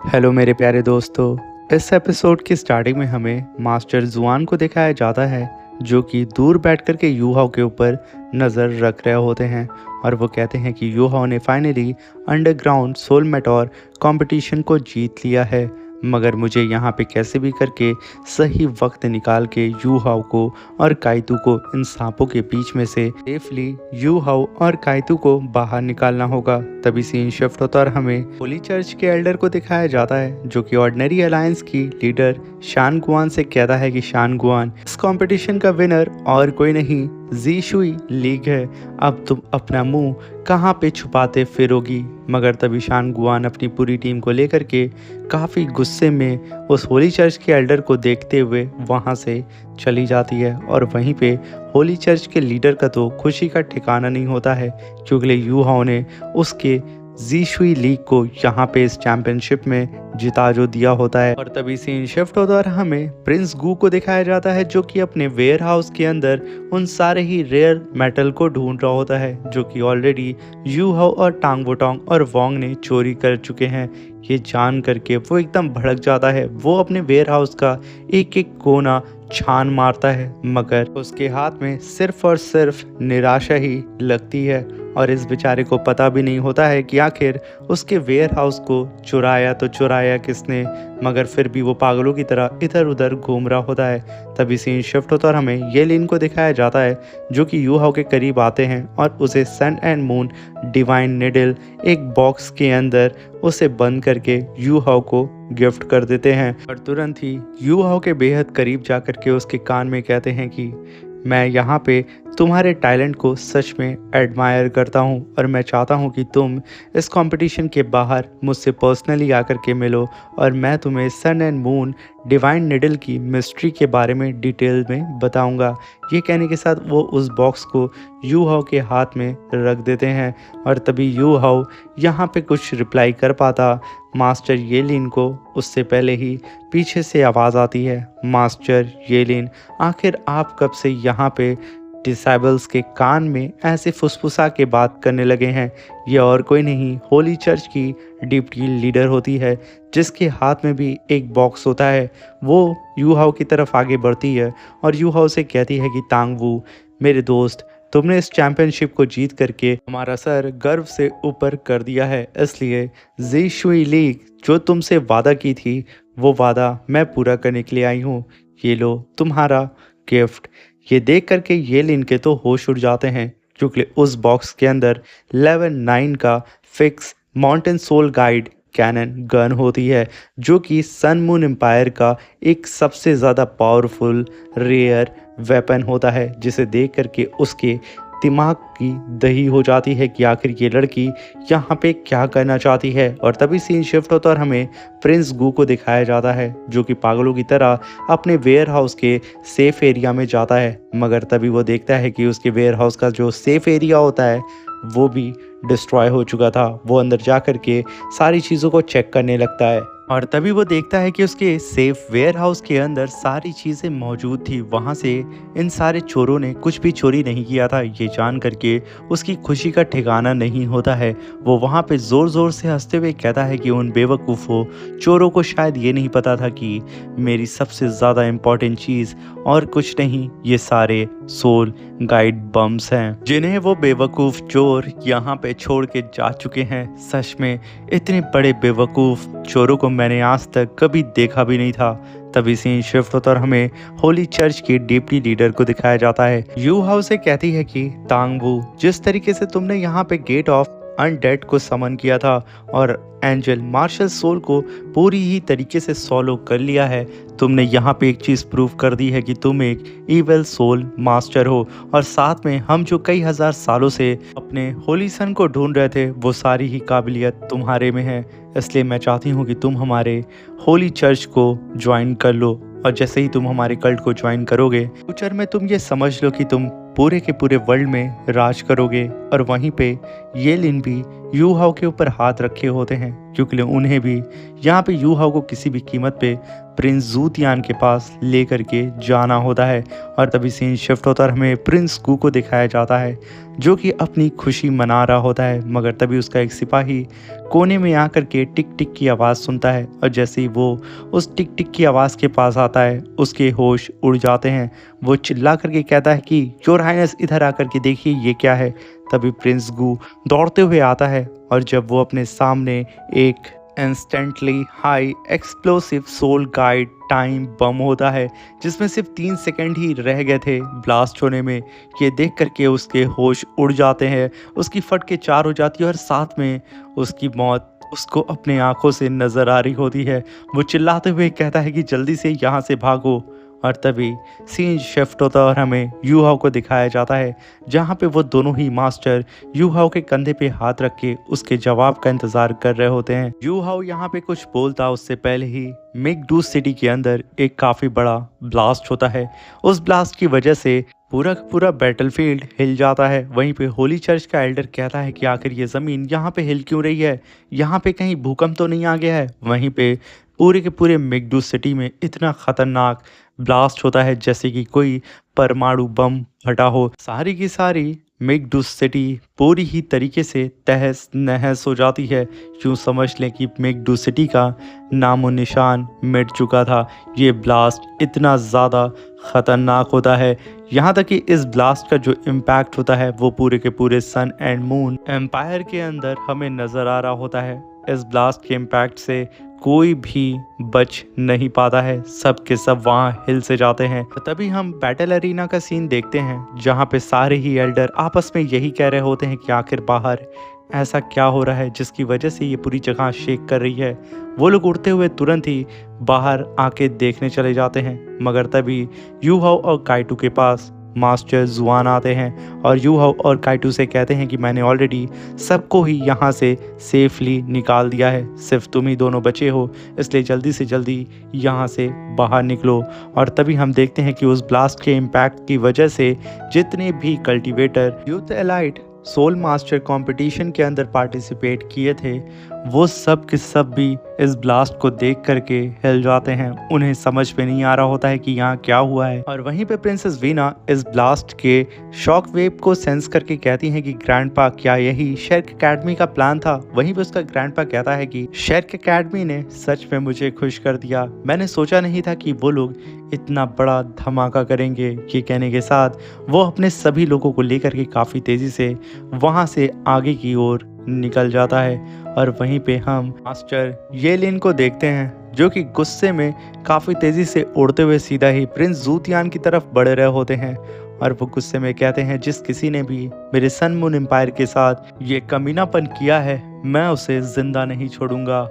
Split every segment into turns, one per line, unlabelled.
Hello मेरे प्यारे दोस्तों। इस एपिसोड की स्टार्टिंग में हमें मास्टर जुआन को दिखाया जाता है जो कि दूर बैठकर के यूहाओ के ऊपर नज़र रख रहे होते हैं और वो कहते हैं कि यूहाओ ने फाइनली अंडरग्राउंड सोल मेटोर कंपटीशन को जीत लिया है, मगर मुझे यहाँ पे कैसे भी करके सही वक्त निकाल के यूहाओ को और काइतू को इन सांपों के बीच में से सेफली यूहाओ और काइतू को बाहर निकालना होगा। तभी सीन शिफ्ट होता और हमें होली चर्च के एल्डर को दिखाया जाता है जो कि ऑर्डिनरी अलायंस की लीडर शान गुआन से कहता है कि शान गुआन, इस कंपटीशन का विनर और कोई नहीं जी शुई लीग है। अब तुम अपना मुंह कहाँ पे छुपाते फिरोगी। मगर तभी शान गुआन अपनी पूरी टीम को लेकर के काफ़ी गुस्से में उस होली चर्च के एल्डर को देखते हुए वहाँ से चली जाती है और वहीं पे होली चर्च के लीडर का तो खुशी का ठिकाना नहीं होता है क्योंकि यूहाओ ने उसके जी शुई लीग को यहाँ पे इस चैंपियनशिप में जिता जो दिया होता है। और तभी सीन शिफ्ट होता है और हमें प्रिंस गू को दिखाया जाता है जो कि अपने वेयर हाउस के अंदर उन सारे ही रेयर मेटल को ढूंढ रहा होता है जो कि ऑलरेडी यूहाओ और टांग वोटोंग और वोंग ने चोरी कर चुके हैं। ये जान करके वो एकदम भड़क जाता है। वो अपने वेयर हाउस का एक एक कोना छान मारता है मगर उसके हाथ में सिर्फ और सिर्फ निराशा ही लगती है और इस बेचारे को पता भी नहीं होता है कि आखिर उसके वेयर हाउस को चुराया तो चुराया किसने, मगर फिर भी वो पागलों की तरह इधर उधर घूम रहा होता है। तभी सीन शिफ्ट होता और हमें ये लिन को दिखाया जाता है जो कि यूहाओ के करीब आते हैं और उसे सन एंड मून डिवाइन निडल एक बॉक्स के अंदर उसे बंद करके यूहाओ को गिफ्ट कर देते हैं और तुरंत ही यूहाओ के बेहद करीब जाकर के उसके कान में कहते हैं कि मैं यहाँ पे तुम्हारे टैलेंट को सच में एडमायर करता हूँ और मैं चाहता हूँ कि तुम इस कंपटीशन के बाहर मुझसे पर्सनली आकर के मिलो और मैं तुम्हें सन एंड मून डिवाइन निडल की मिस्ट्री के बारे में डिटेल में बताऊंगा। ये कहने के साथ वो उस बॉक्स को यूहाओ के हाथ में रख देते हैं और तभी यूहाओ यहाँ पे कुछ रिप्लाई कर पाता मास्टर येलिन को उससे पहले ही पीछे से आवाज़ आती है, मास्टर येलिन, आखिर आप कब से यहाँ पे डिसेबल्स के कान में ऐसे फुसफुसा के बात करने लगे हैं। ये और कोई नहीं होली चर्च की डिप्टी लीडर होती है जिसके हाथ में भी एक बॉक्स होता है। वो यूहाओ की तरफ आगे बढ़ती है और यूहाओ से कहती है कि तांग वू, मेरे दोस्त, तुमने इस चैंपियनशिप को जीत करके हमारा सर गर्व से ऊपर कर दिया है, इसलिए जी शुई लीग जो तुमसे वादा की थी वो वादा मैं पूरा करने के लिए आई हूँ। ये लो तुम्हारा गिफ्ट। ये देख करके ये लिन के तो होश उड़ जाते हैं क्योंकि उस बॉक्स के अंदर लेवल 9 का fix mountain soul guide cannon gun होती है जो कि सन मून एम्पायर का एक सबसे ज़्यादा पावरफुल रेयर वेपन होता है जिसे देख करके उसके दिमाग की दही हो जाती है कि आखिर ये लड़की यहाँ पे क्या करना चाहती है। और तभी सीन शिफ्ट होता और हमें प्रिंस गू को दिखाया जाता है जो कि पागलों की तरह अपने वेयर हाउस के सेफ एरिया में जाता है, मगर तभी वो देखता है कि उसके वेयर हाउस का जो सेफ एरिया होता है वो भी डिस्ट्रॉय हो चुका था। वो अंदर जा कर के सारी चीज़ों को चेक करने लगता है और तभी वो देखता है कि उसके सेफ वेयर हाउस के अंदर सारी चीज़ें मौजूद थी। वहाँ से इन सारे चोरों ने कुछ भी चोरी नहीं किया था। ये जान करके उसकी खुशी का ठिकाना नहीं होता है। वो वहाँ पे ज़ोर ज़ोर से हंसते हुए कहता है कि उन बेवकूफ़ों चोरों को शायद ये नहीं पता था कि मेरी सबसे ज़्यादा इम्पॉर्टेंट चीज़ और कुछ नहीं, ये सारे सोल गाइड बम्स हैं जिन्हें वो बेवकूफ़ चोर यहाँ पे छोड़ के जा चुके हैं। सच में इतने बड़े बेवकूफ़ चोरों को मैंने आज तक कभी देखा भी नहीं था। तभी सीन शिफ्ट होता और हमें होली चर्च की डिप्टी लीडर को दिखाया जाता है। यूहाओ से कहती है कि तांग वू, जिस तरीके से तुमने यहाँ पे गेट ऑफ अनडेड को समन किया था और एंजल मार्शल सोल को पूरी ही तरीके से सॉलो कर लिया है, तुमने यहाँ पे एक चीज़ प्रूव कर दी है कि तुम एक इविल सोल मास्टर हो और साथ में हम जो कई हजार सालों से अपने होली सन को ढूंढ रहे थे वो सारी ही काबिलियत तुम्हारे में है। इसलिए मैं चाहती हूँ कि तुम हमारे होली चर्च को ज्वाइन कर लो और जैसे ही तुम हमारे कल्ट को ज्वाइन करोगे फ्यूचर में तुम ये समझ लो कि तुम पूरे के पूरे वर्ल्ड में राज करोगे। और वहीं पे ये लिन भी यू हाओ के ऊपर हाथ रखे होते हैं, क्योंकि उन्हें भी यहाँ पे यू हाओ को किसी भी कीमत पे प्रिंस जूतियान के पास लेकर के जाना होता है। और तभी सीन शिफ्ट होता है, हमें प्रिंस गू को दिखाया जाता है जो कि अपनी खुशी मना रहा होता है। मगर तभी उसका एक सिपाही कोने में आकर के टिक टिक की आवाज़ सुनता है, और जैसे ही वो उस टिक टिक की आवाज़ के पास आता है उसके होश उड़ जाते हैं। वो चिल्ला करके कहता है कि योर हाइनेस इधर आकर के देखिए ये क्या है। तभी प्रिंस गू दौड़ते हुए आता है, और जब वो अपने सामने एक instantly high explosive soul guide time bomb होता है, जिसमें सिर्फ 3 सेकंड ही रह गए थे ब्लास्ट होने में, ये देख करके उसके होश उड़ जाते हैं, उसकी फट के 4 हो जाती है और साथ में उसकी मौत उसको अपने आंखों से नज़र आ रही होती है। वो चिल्लाते हुए कहता है कि जल्दी से यहाँ से भागो। और तभी सीन शिफ्ट होता है और हमें यू हाओ को दिखाया जाता है, जहाँ पे वो दोनों ही मास्टर यू हाओ के कंधे पे हाथ रख के उसके जवाब का इंतजार कर रहे होते हैं। यू हाओ यहाँ पे कुछ बोलता उससे पहले ही मेघडूस सिटी के अंदर एक काफ़ी बड़ा ब्लास्ट होता है। उस ब्लास्ट की वजह से पूरा का पूरा बैटलफील्ड हिल जाता है। वहीं पे होली चर्च का एल्डर कहता है कि आखिर ये ज़मीन यहाँ पे हिल क्यों रही है, यहाँ पे कहीं भूकंप तो नहीं आ गया है। वहीं पे पूरे के पूरे मेघडूस सिटी में इतना खतरनाक ब्लास्ट होता है जैसे कि कोई परमाणु बम फटा हो। सारी की सारी मेघडूस सिटी पूरी ही तरीके से तहस नहस हो जाती है। यूँ समझ लें कि मेघडूस सिटी का नामो निशान मिट चुका था। ये ब्लास्ट इतना ज़्यादा ख़तरनाक होता है, यहाँ तक कि इस ब्लास्ट का जो इम्पैक्ट होता है वो पूरे के पूरे सन एंड मून एम्पायर के अंदर हमें नज़र आ रहा होता है। इस ब्लास्ट के इम्पैक्ट से कोई भी बच नहीं पाता है, सब के सब वहाँ हिल से जाते हैं। तभी हम बैटल अरीना का सीन देखते हैं, जहाँ पे सारे ही एल्डर आपस में यही कह रहे होते हैं कि आखिर बाहर ऐसा क्या हो रहा है जिसकी वजह से ये पूरी जगह शेक कर रही है। वो लोग उड़ते हुए तुरंत ही बाहर आके देखने चले जाते हैं, मगर तभी यू हाओ और काइटू के पास मास्टर जुआन आते हैं और यू हाओ और काइटू से कहते हैं कि मैंने ऑलरेडी सबको ही यहाँ से सेफली निकाल दिया है, सिर्फ तुम ही दोनों बचे हो, इसलिए जल्दी से जल्दी यहाँ से बाहर निकलो। और तभी हम देखते हैं कि उस ब्लास्ट के इम्पैक्ट की वजह से जितने भी cultivator youth elite soul master competition के अंदर पार्टिसिपेट किए थे, वो सब के सब भी इस ब्लास्ट को देख करके हिल जाते हैं। उन्हें समझ में नहीं आ रहा होता है कि यहाँ क्या हुआ है। और वहीं पे प्रिंसेस वीना इस ब्लास्ट के शॉक वेव को सेंस करके कहती हैं कि ग्रैंडपा क्या यही शेर्क एकेडमी का प्लान था। वहीं पे उसका ग्रैंडपा कहता है कि शेर्क एकेडमी ने सच में मुझे खुश कर दिया, मैंने सोचा नहीं था कि वो लोग इतना बड़ा धमाका करेंगे। ये कहने के साथ वो अपने सभी लोगों को लेकर के काफ़ी तेज़ी से वहाँ से आगे की ओर निकल जाता है। और वहीं पे हम मास्टर येलिन को देखते हैं, जो कि गुस्से में काफ़ी तेज़ी से उड़ते हुए सीधा ही प्रिंस जूतियान की तरफ बढ़ रहे होते हैं। और वो गुस्से में कहते हैं, जिस किसी ने भी मेरे सन मून एम्पायर के साथ ये कमीनापन किया है, मैं उसे जिंदा नहीं छोड़ूंगा।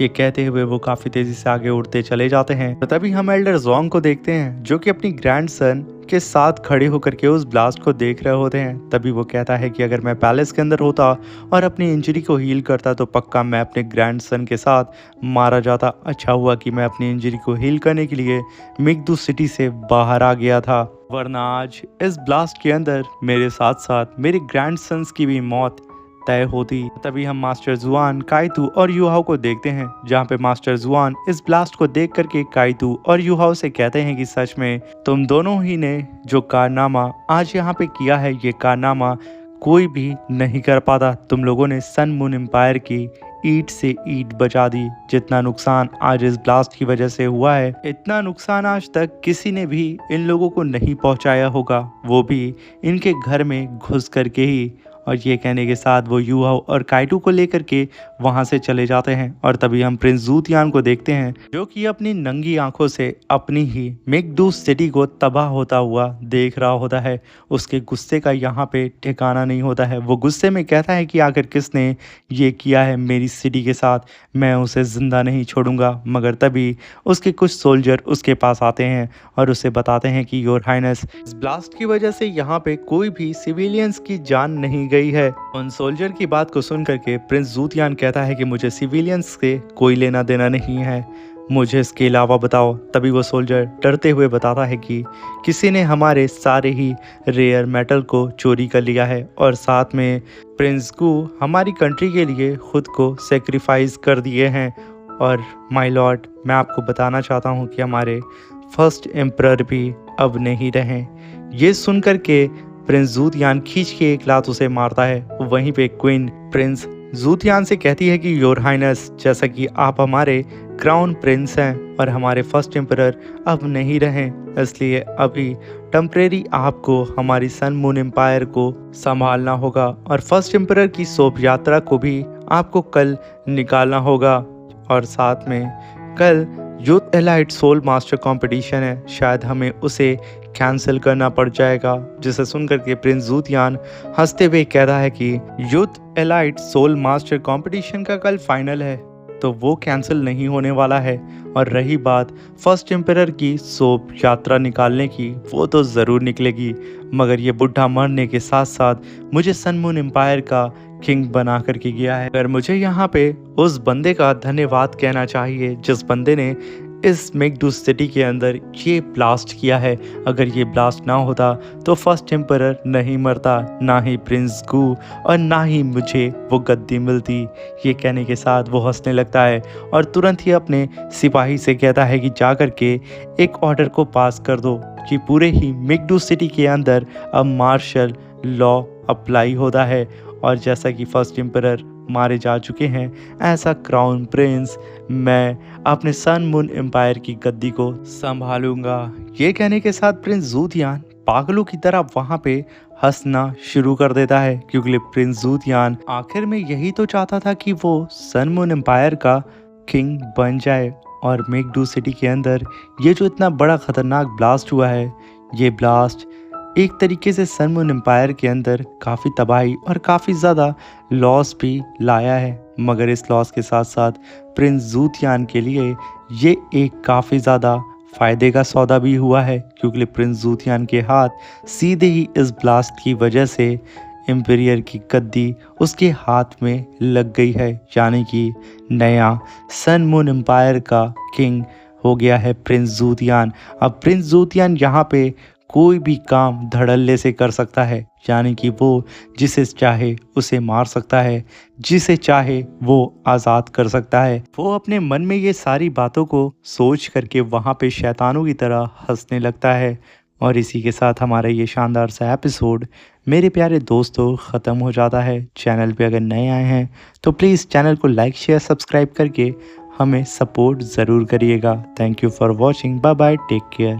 ये कहते हुए वो काफ़ी तेज़ी से आगे उड़ते चले जाते हैं। तो तभी हम एल्डर जोंग को देखते हैं, जो कि अपनी ग्रैंडसन के साथ खड़े होकर के उस ब्लास्ट को देख रहे होते हैं। तभी वो कहता है कि अगर मैं पैलेस के अंदर होता और अपनी इंजरी को हील करता तो पक्का मैं अपने ग्रैंडसन के साथ मारा जाता। अच्छा हुआ कि मैं अपनी इंजरी को हील करने के लिए मेघडूस सिटी से बाहर आ गया था, वरना आज इस ब्लास्ट के अंदर मेरे साथ साथ मेरे ग्रैंडसन्स की भी मौत तय होती। तभी हम मास्टर जुआन, काइतू और यू हाओ को देखते हैं, जहाँ पे मास्टर जुआन इस ब्लास्ट को देख करके काइतू और यू हाओ से कहते हैं कि सच में तुम दोनों ही ने जो कारनामा आज यहाँ पे किया है, ये कारनामा कोई भी नहीं कर पाता। तुम लोगों ने सन मून एम्पायर की ईंट से ईंट बचा दी। जितना नुकसान आज इस ब्लास्ट की वजह से हुआ है, इतना नुकसान आज तक किसी ने भी इन लोगों को नहीं पहुंचाया होगा, वो भी इनके घर में घुस करके ही। और ये कहने के साथ वो यू हाओ और काइटू को लेकर के वहाँ से चले जाते हैं। और तभी हम प्रिंस जूतियान को देखते हैं, जो कि अपनी नंगी आंखों से अपनी ही मेघडूस सिटी को तबाह होता हुआ देख रहा होता है। उसके गुस्से का यहाँ पे ठिकाना नहीं होता है। वो गुस्से में कहता है कि आखिर किसने ये किया है मेरी सिटी के साथ, मैं उसे ज़िंदा नहीं छोड़ूंगा। मगर तभी उसके कुछ सोल्जर उसके पास आते हैं और उसे बताते हैं कि योर हाइनेस, इस ब्लास्ट की वजह से यहाँ पे कोई भी सिविलियंस की जान नहीं गई है। उन सोल्जर की बात को सुन करके प्रिंस जूतियान कहता है कि मुझे सिविलियंस से कोई लेना देना नहीं है, मुझे इसके अलावा बताओ। तभी वो सोल्जर डरते हुए बताता है कि किसी ने हमारे सारे ही रेयर मेटल को चोरी कर लिया है और साथ में प्रिंस गू हमारी कंट्री के लिए खुद को सेक्रीफाइस कर दिए हैं। और माय लॉर्ड, मैं आपको बताना चाहता हूँ कि हमारे फर्स्ट एम्परर भी अब नहीं रहे। ये सुनकर के प्रिंस जूतियान खींच के एक लात उसे मारता है। वहीं पे क्वीन प्रिंस जूतियान से कहती है कि योर हाइनेस, जैसा कि आप हमारे क्राउन प्रिंस हैं और हमारे फर्स्ट एम्परर अब नहीं रहे, इसलिए अभी टेम्परेरी आपको हमारी सन मून एम्पायर को संभालना होगा और फर्स्ट एम्परर की शोभ यात्रा को भी आपको कल निकालना होगा। और साथ में कल youth elite soul master competition है, शायद हमें उसे कैंसिल करना पड़ जाएगा। जिसे सुनकर के प्रिंस जूतियान हंसते हुए कहता है कि youth elite soul master competition का कल फाइनल है तो वो कैंसिल नहीं होने वाला है। और रही बात फर्स्ट एम्परर की शोभ यात्रा निकालने की, वो तो ज़रूर निकलेगी, मगर ये बुढ़ा मरने के साथ साथ मुझे सन मून एम्पायर का किंग बना करके गया है। पर मुझे यहाँ पे उस बंदे का धन्यवाद कहना चाहिए जिस बंदे ने इस मेकडू सिटी के अंदर ये ब्लास्ट किया है। अगर ये ब्लास्ट ना होता तो फर्स्ट एम्परर नहीं मरता, ना ही प्रिंस गू और ना ही मुझे वो गद्दी मिलती। ये कहने के साथ वो हंसने लगता है और तुरंत ही अपने सिपाही से कहता है कि जा कर के एक ऑर्डर को पास कर दो कि पूरे ही मेकडू सिटी के अंदर अब मार्शल लॉ अप्लाई होता है। और जैसा कि फर्स्ट एम्परर मारे जा चुके हैं, ऐसा क्राउन प्रिंस मैं अपने सन मून एम्पायर की गद्दी को संभालूंगा। ये कहने के साथ प्रिंस जूतियान पागलों की तरह वहां पे हंसना शुरू कर देता है, क्योंकि प्रिंस जूतियान आखिर में यही तो चाहता था कि वो सन मून एम्पायर का किंग बन जाए। और मेकडू सिटी के अंदर ये जो इतना बड़ा खतरनाक ब्लास्ट हुआ है, ये ब्लास्ट एक तरीके से सन मून एम्पायर के अंदर काफ़ी तबाही और काफ़ी ज़्यादा लॉस भी लाया है। मगर इस लॉस के साथ साथ प्रिंस जूतियान के लिए ये एक काफ़ी ज़्यादा फ़ायदे का सौदा भी हुआ है, क्योंकि प्रिंस जूतियान के हाथ सीधे ही इस ब्लास्ट की वजह से एम्पीरियर की गद्दी उसके हाथ में लग गई है, यानी कि नया सन मून एम्पायर का किंग हो गया है प्रिंस जूतियान। अब प्रिंस जूतियान यहाँ पे कोई भी काम धड़ल्ले से कर सकता है, यानी कि वो जिसे चाहे उसे मार सकता है, जिसे चाहे वो आज़ाद कर सकता है। वो अपने मन में ये सारी बातों को सोच करके वहाँ पे शैतानों की तरह हंसने लगता है। और इसी के साथ हमारा ये शानदार सा एपिसोड मेरे प्यारे दोस्तों ख़त्म हो जाता है। चैनल पे अगर नए आए हैं तो प्लीज़ चैनल को लाइक शेयर सब्सक्राइब करके हमें सपोर्ट ज़रूर करिएगा। Thank you for watching. Bye bye, take care.